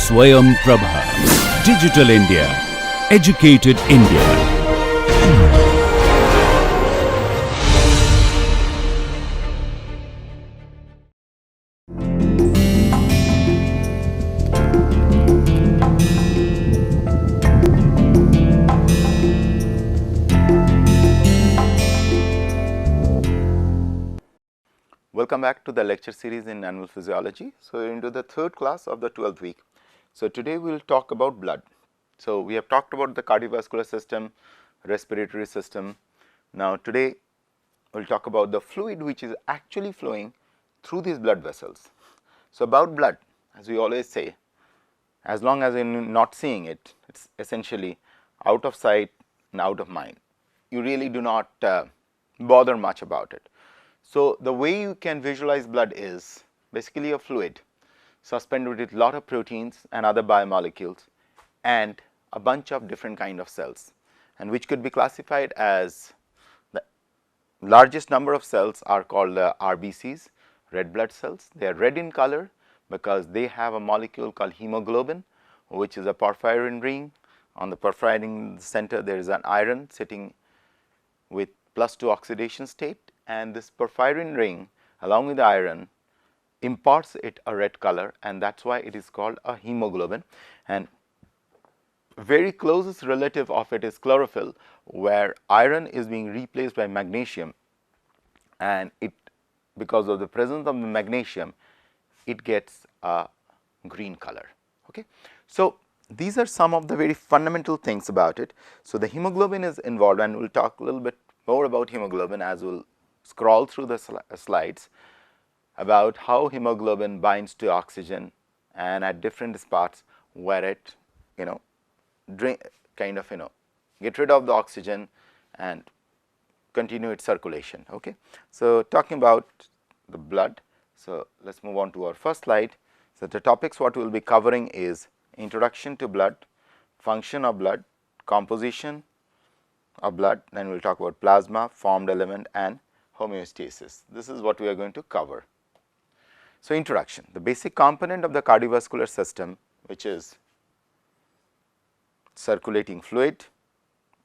Swayam Prabha. Digital India. Educated India. Welcome back to the lecture series in animal physiology. So, into the third class of the 12th week. So, today we will talk about blood. So, we have talked about the cardiovascular system, respiratory system. Now, today we will talk about the fluid which is actually flowing through these blood vessels. So, about blood, as we always say, as long as you are not seeing it, it is essentially out of sight and out of mind. You really do not bother much about it. So, the way you can visualize blood is basically a fluid suspended with lot of proteins and other biomolecules and a bunch of different kind of cells, and which could be classified as the largest number of cells are called the RBCs, red blood cells. They are red in color because they have a molecule called hemoglobin, which is a porphyrin ring. On the porphyrin center there is an iron sitting with +2 oxidation state, and this porphyrin ring along with the iron imparts it a red color, and that is why it is called a hemoglobin. And very closest relative of it is chlorophyll, where iron is being replaced by magnesium, and it, because of the presence of the magnesium, it gets a green color. Okay. So, these are some of the very fundamental things about it. So, the hemoglobin is involved, and we will talk a little bit more about hemoglobin as we will scroll through the slides about how hemoglobin binds to oxygen and at different spots where it get rid of the oxygen and continue its circulation. Okay. So, talking about the blood. So, let us move on to our first slide. So, the topics what we will be covering is introduction to blood, function of blood, composition of blood, then we will talk about plasma, formed element and homeostasis. This is what we are going to cover. So, introduction. The basic component of the cardiovascular system, which is circulating fluid,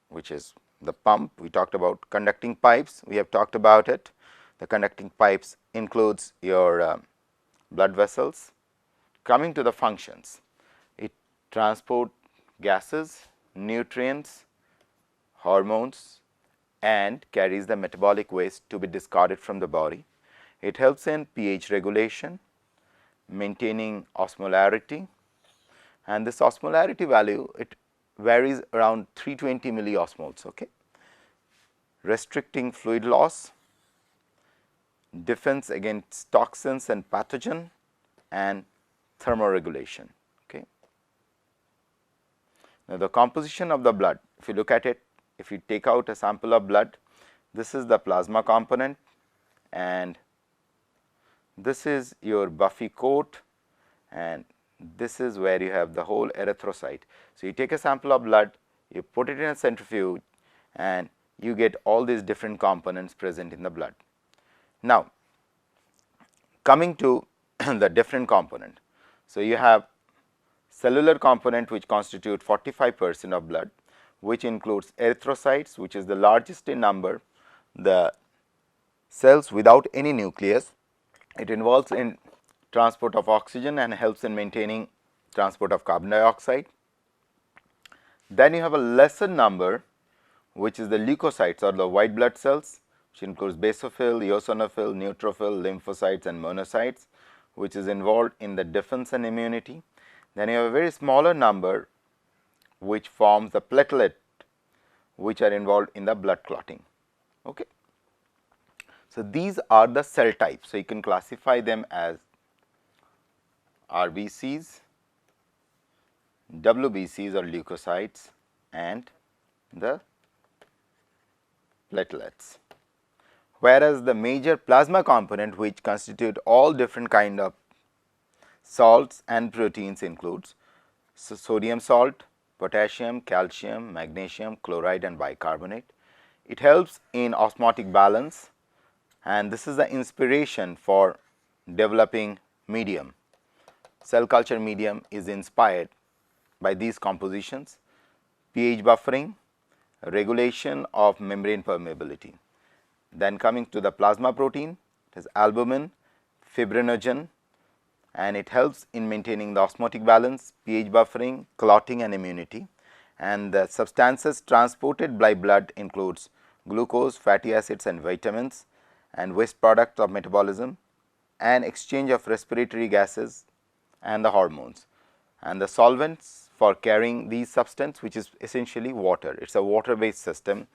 which is the pump. We talked about conducting pipes, we have talked about it. The conducting pipes includes your blood vessels. Coming to the functions, it transport gases, nutrients, hormones and carries the metabolic waste to be discarded from the body. It helps in pH regulation, maintaining osmolarity, and this osmolarity value, it varies around 320 milliosmoles. Okay. Restricting fluid loss, defense against toxins and pathogen, and thermoregulation. Okay. Now, the composition of the blood, if you look at it, if you take out a sample of blood, this is the plasma component and this is your buffy coat, and this is where you have the whole erythrocyte. So, you take a sample of blood, you put it in a centrifuge and you get all these different components present in the blood. Now, coming to the different component. So, you have cellular component which constitute 45% of blood, which includes erythrocytes, which is the largest in number, the cells without any nucleus. It involves in transport of oxygen and helps in maintaining transport of carbon dioxide. Then you have a lesser number, which is the leukocytes or the white blood cells, which includes basophil, eosinophil, neutrophil, lymphocytes and monocytes, which is involved in the defense and immunity. Then you have a very smaller number which forms the platelet, which are involved in the blood clotting. Okay. So, these are the cell types. So, you can classify them as RBCs, WBCs or leukocytes and the platelets. Whereas, the major plasma component which constitute all different kind of salts and proteins includes sodium salt, potassium, calcium, magnesium, chloride and bicarbonate. It helps in osmotic balance, and this is the inspiration for developing medium cell culture medium is inspired by these compositions: pH buffering, regulation of membrane permeability. Then coming to the plasma protein, it is albumin, fibrinogen, and it helps in maintaining the osmotic balance, pH buffering, clotting and immunity. And the substances transported by blood includes glucose, fatty acids and vitamins, and waste products of metabolism, and exchange of respiratory gases and the hormones. And the solvents for carrying these substance, which is essentially water. It is a water based system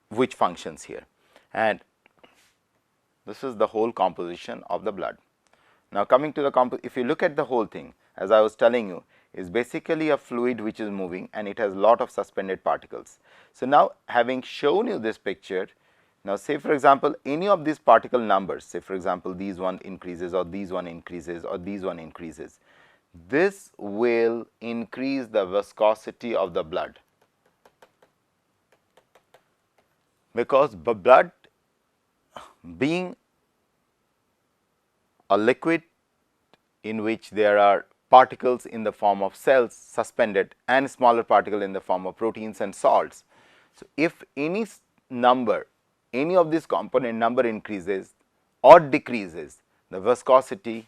which functions here, and this is the whole composition of the blood. Now, coming to the if you look at the whole thing, as I was telling you, is basically a fluid which is moving and it has lot of suspended particles. So, now having shown you this picture, now say for example, any of these particle numbers, say for example, these one increases or these one increases or these one increases, this will increase the viscosity of the blood, because blood being a liquid in which there are particles in the form of cells suspended and smaller particle in the form of proteins and salts. So, if any number, any of this component number increases or decreases, the viscosity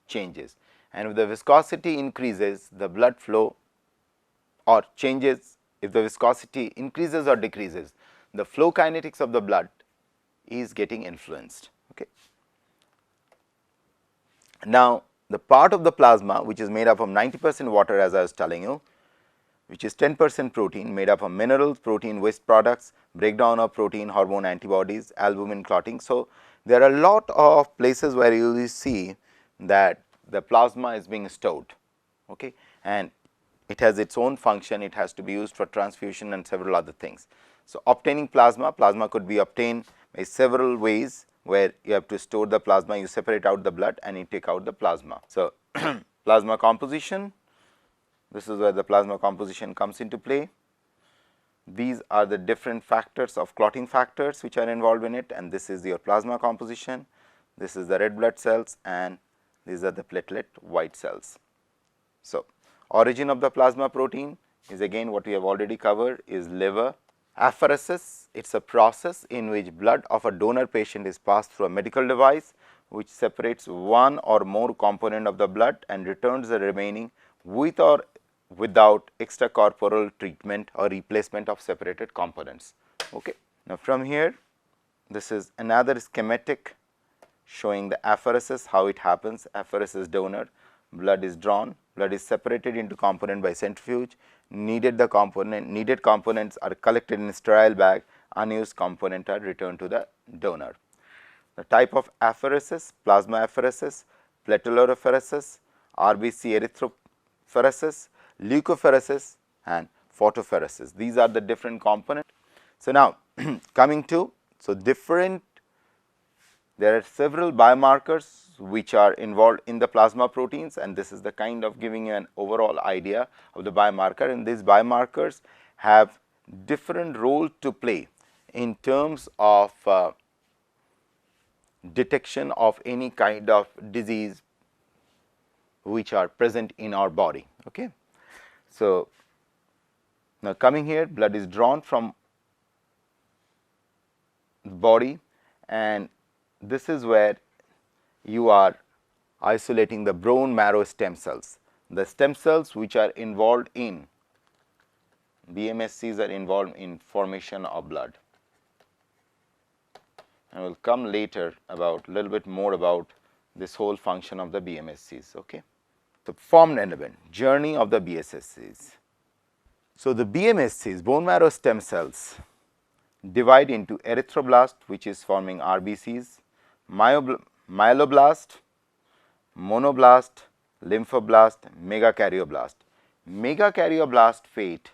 changes, and if the viscosity increases, the blood flow or changes. If the viscosity increases or decreases, the flow kinetics of the blood is getting influenced. Okay. Now, the part of the plasma which is made up of 90% water, as I was telling you, which is 10% protein, made up of minerals, protein, waste products, breakdown of protein, hormone, antibodies, albumin, clotting. So, there are a lot of places where you will see that the plasma is being stored, okay, and it has its own function. It has to be used for transfusion and several other things. So, obtaining plasma could be obtained by several ways, where you have to store the plasma, you separate out the blood and you take out the plasma. So, plasma composition, this is where the plasma composition comes into play. These are the different factors of clotting factors which are involved in it, and this is your plasma composition. This is the red blood cells and these are the platelet white cells. So, origin of the plasma protein is again what we have already covered, is liver. Apheresis, it is a process in which blood of a donor patient is passed through a medical device which separates one or more component of the blood and returns the remaining with or without extracorporeal treatment or replacement of separated components. Okay. Now, from here, this is another schematic showing the apheresis, how it happens. Apheresis donor, blood is drawn, blood is separated into component by centrifuge, needed components are collected in sterile bag, unused component are returned to the donor. The type of apheresis: plasma apheresis, plateloapheresis, RBC erythrophoresis, leukophoresis and photophoresis. These are the different components. So, now coming to, there are several biomarkers which are involved in the plasma proteins, and this is the kind of giving you an overall idea of the biomarker, and these biomarkers have different role to play in terms of detection of any kind of disease which are present in our body. Okay. So, now coming here, blood is drawn from the body, and this is where you are isolating the bone marrow stem cells. The stem cells which are involved in BMSCs are involved in formation of blood. I will come later about little bit more about this whole function of the BMSCs. Okay. So, formed element, journey of the BMSCs. So, the BMSCs, bone marrow stem cells, divide into erythroblast, which is forming RBCs, myeloblast, monoblast, lymphoblast, megakaryoblast. Megakaryoblast fate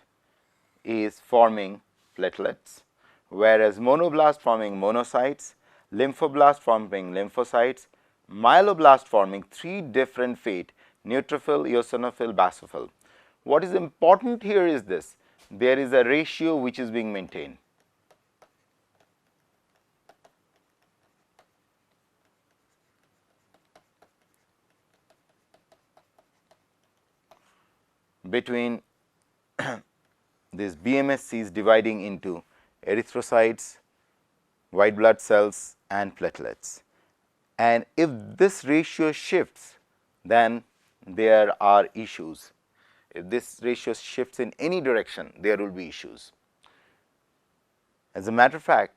is forming platelets, whereas monoblast forming monocytes, lymphoblast forming lymphocytes, myeloblast forming three different fate: neutrophil, eosinophil, basophil. What is important here is this: there is a ratio which is being maintained. between these BMSCs dividing into erythrocytes, white blood cells and platelets. And if this ratio shifts, then there are issues. If this ratio shifts in any direction, there will be issues. As a matter of fact,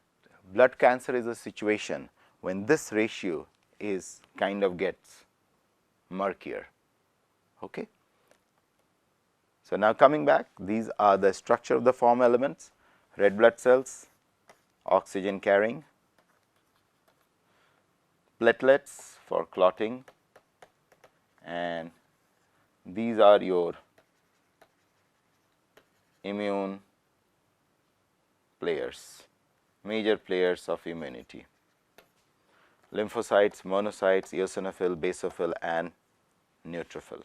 blood cancer is a situation when this ratio is kind of gets murkier. Okay. So, now coming back, these are the structure of the form elements: red blood cells, oxygen carrying, platelets for clotting, and these are your immune players, major players of immunity: lymphocytes, monocytes, eosinophil, basophil and neutrophil.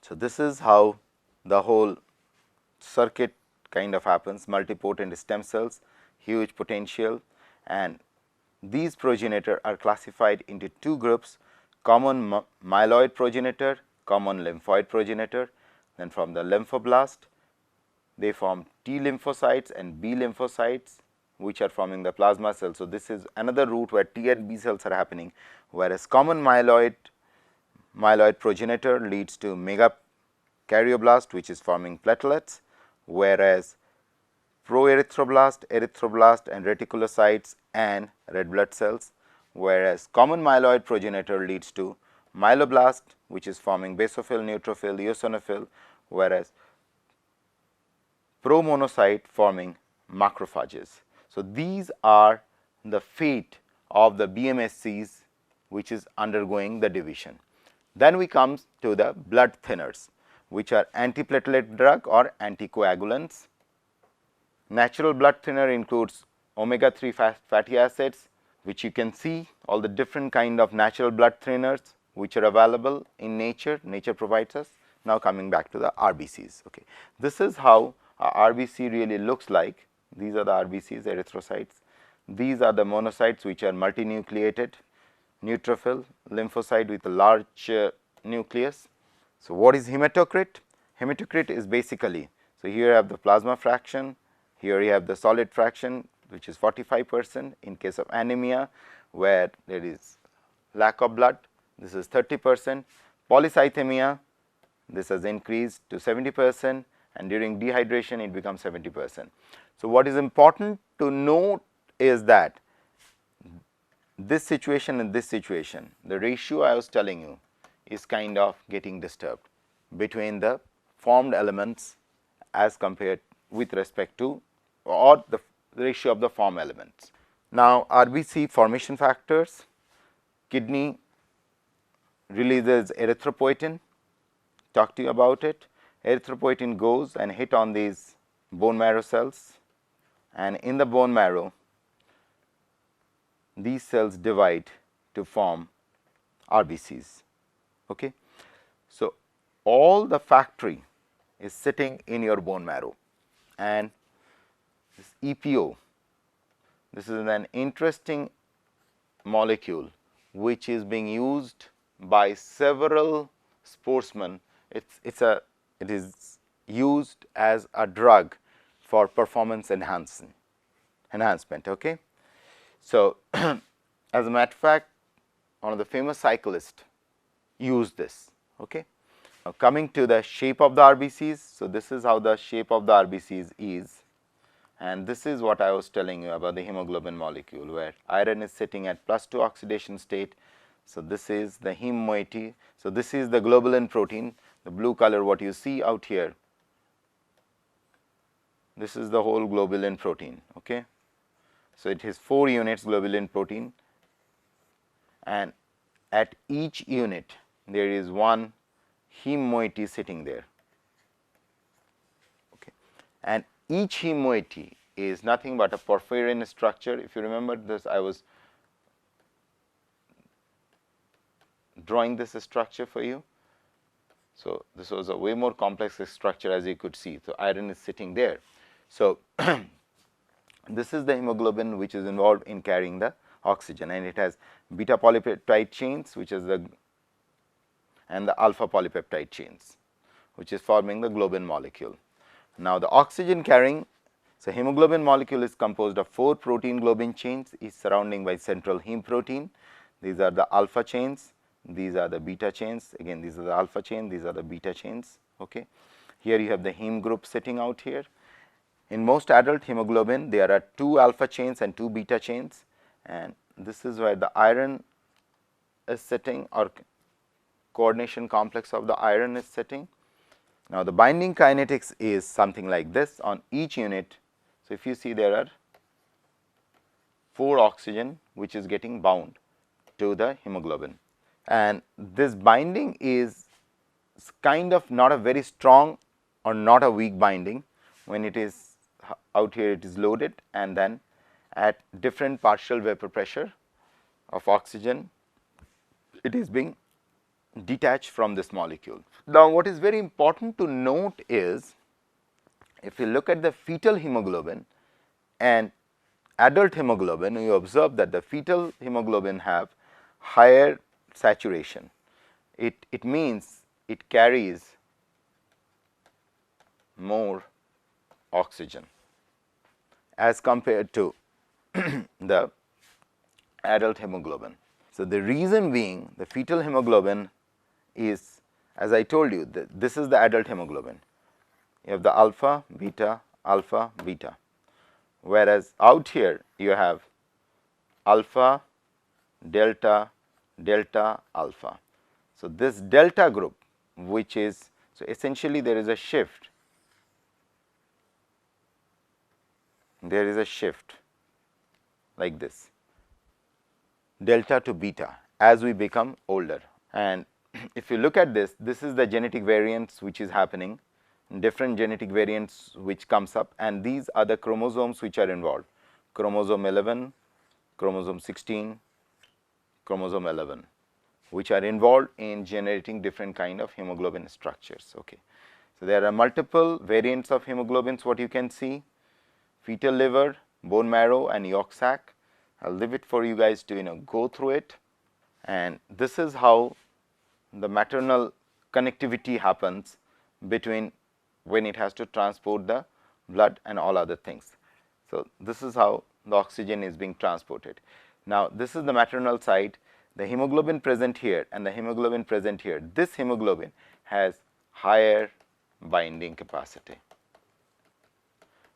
So, this is how the whole circuit kind of happens: multipotent stem cells, huge potential, and these progenitor are classified into two groups: common myeloid progenitor, common lymphoid progenitor. Then from the lymphoblast, they form T lymphocytes and B lymphocytes, which are forming the plasma cells. So, this is another route where T and B cells are happening, whereas common myeloid progenitor leads to megakaryoblast, which is forming platelets, whereas proerythroblast, erythroblast and reticulocytes and red blood cells, whereas common myeloid progenitor leads to myeloblast, which is forming basophil, neutrophil, eosinophil, whereas promonocyte forming macrophages. So, these are the fate of the BMSCs which is undergoing the division. Then we come to the blood thinners, which are antiplatelet drug or anticoagulants. Natural blood thinner includes omega 3 fatty acids, which you can see all the different kind of natural blood thinners which are available in nature. Nature provides us. Now, coming back to the RBCs. Okay. This is how a RBC really looks like. These are the RBCs, erythrocytes. These are the monocytes which are multinucleated, neutrophil, lymphocyte with a large nucleus. So, what is hematocrit? Hematocrit is basically, so here you have the plasma fraction, here you have the solid fraction, which is 45% in case of anemia, where there is lack of blood, this is 30%. Polycythemia, this has increased to 70%, and during dehydration it becomes 70%. So, what is important to note is that this situation and this situation, the ratio I was telling you is kind of getting disturbed between the formed elements as compared with respect to, or the ratio of the form elements. Now, RBC formation factors: kidney releases erythropoietin, talk to you about it. Erythropoietin goes and hit on these bone marrow cells, and in the bone marrow these cells divide to form RBCs. Okay. So, all the factory is sitting in your bone marrow, and this EPO, this is an interesting molecule which is being used by several sportsmen. It is used as a drug for performance enhancement. Okay. So, as a matter of fact, one of the famous cyclists used this. Okay. Now, coming to the shape of the RBCs. So, this is how the shape of the RBCs is, and this is what I was telling you about the hemoglobin molecule, where iron is sitting at +2 oxidation state. So, this is the heme moiety. So, this is the globulin protein, the blue color what you see out here. This is the whole globulin protein. Okay. So, it has 4 units globulin protein, and at each unit there is one heme moiety sitting there. Okay. And each heme moiety is nothing but a porphyrin structure. If you remember this, I was drawing this structure for you. So, this was a way more complex structure, as you could see. So, iron is sitting there. So, this is the hemoglobin which is involved in carrying the oxygen, and it has beta polypeptide chains, which is the, and the alpha polypeptide chains. which is forming the globin molecule. Now, the oxygen carrying, so hemoglobin molecule is composed of 4 protein globin chains is surrounding by central heme protein. These are the alpha chains, these are the beta chains, again these are the alpha chain, these are the beta chains. Okay. Here you have the heme group sitting out here. In most adult hemoglobin, there are 2 alpha chains and 2 beta chains, and this is where the iron is sitting, or coordination complex of the iron is sitting. Now, the binding kinetics is something like this on each unit. So, if you see, there are 4 oxygen which is getting bound to the hemoglobin, and this binding is kind of not a very strong or not a weak binding. When it is out here, it is loaded, and then at different partial vapor pressure of oxygen, it is being detached from this molecule. Now, what is very important to note is, if you look at the fetal hemoglobin and adult hemoglobin, you observe that the fetal hemoglobin have higher saturation. It means it carries more oxygen as compared to the adult hemoglobin. So, the reason being, the fetal hemoglobin is, as I told you, this is the adult hemoglobin. You have the alpha, beta, whereas out here you have alpha, delta, delta, alpha. So, this delta group, which is, so essentially there is a shift, like this, delta to beta as we become older. And if you look at this, this is the genetic variants which is happening, different genetic variants which comes up, and these are the chromosomes which are involved, chromosome 11, chromosome 16, chromosome 11, which are involved in generating different kind of hemoglobin structures. Okay. So, there are multiple variants of hemoglobins, what you can see, fetal liver, bone marrow and yolk sac. I will leave it for you guys to go through it, and this is how the maternal connectivity happens between when it has to transport the blood and all other things. So, this is how the oxygen is being transported. Now, this is the maternal side, the hemoglobin present here and the hemoglobin present here. This hemoglobin has higher binding capacity.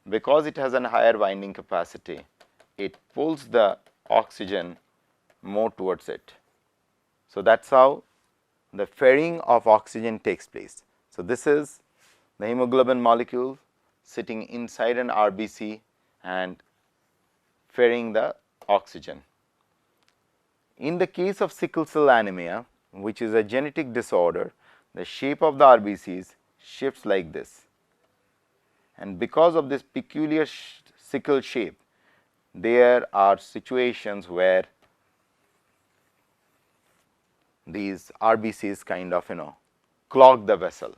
Because it has a higher binding capacity, it pulls the oxygen more towards it. So, that is how the ferrying of oxygen takes place. So, this is the hemoglobin molecule sitting inside an RBC and ferrying the oxygen. In the case of sickle cell anemia, which is a genetic disorder, the shape of the RBCs shifts like this, and because of this peculiar sickle shape, there are situations where these RBCs kind of clog the vessel.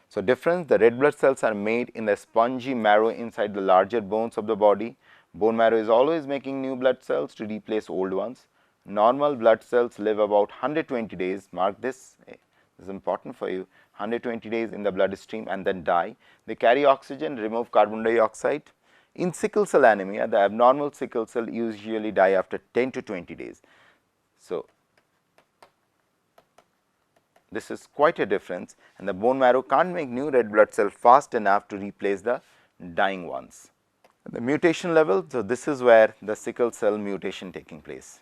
So, difference, the red blood cells are made in the spongy marrow inside the larger bones of the body. Bone marrow is always making new blood cells to replace old ones. Normal blood cells live about 120 days, mark this, this is important for you, 120 days in the bloodstream and then die. They carry oxygen, remove carbon dioxide. In sickle cell anemia, the abnormal sickle cell usually die after 10 to 20 days. So, this is quite a difference, and the bone marrow can't make new red blood cell fast enough to replace the dying ones. At the mutation level, so this is where the sickle cell mutation taking place.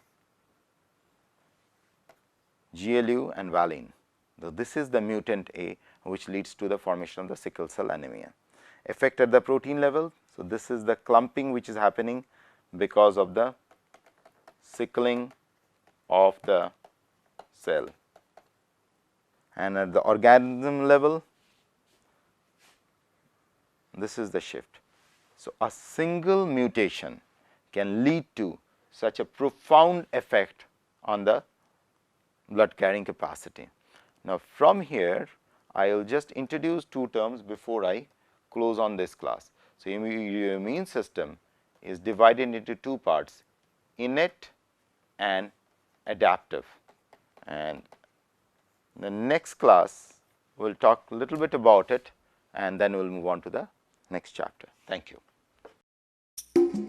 GLU and valine. So, this is the mutant A, which leads to the formation of the sickle cell anemia. Effect at the protein level. So, this is the clumping which is happening because of the sickling of the cell. And at the organism level, this is the shift. So, a single mutation can lead to such a profound effect on the blood carrying capacity. Now, from here I will just introduce 2 terms before I close on this class. So, your immune system is divided into 2 parts, innate and adaptive, and the next class we will talk a little bit about it and then we will move on to the next chapter. Thank you.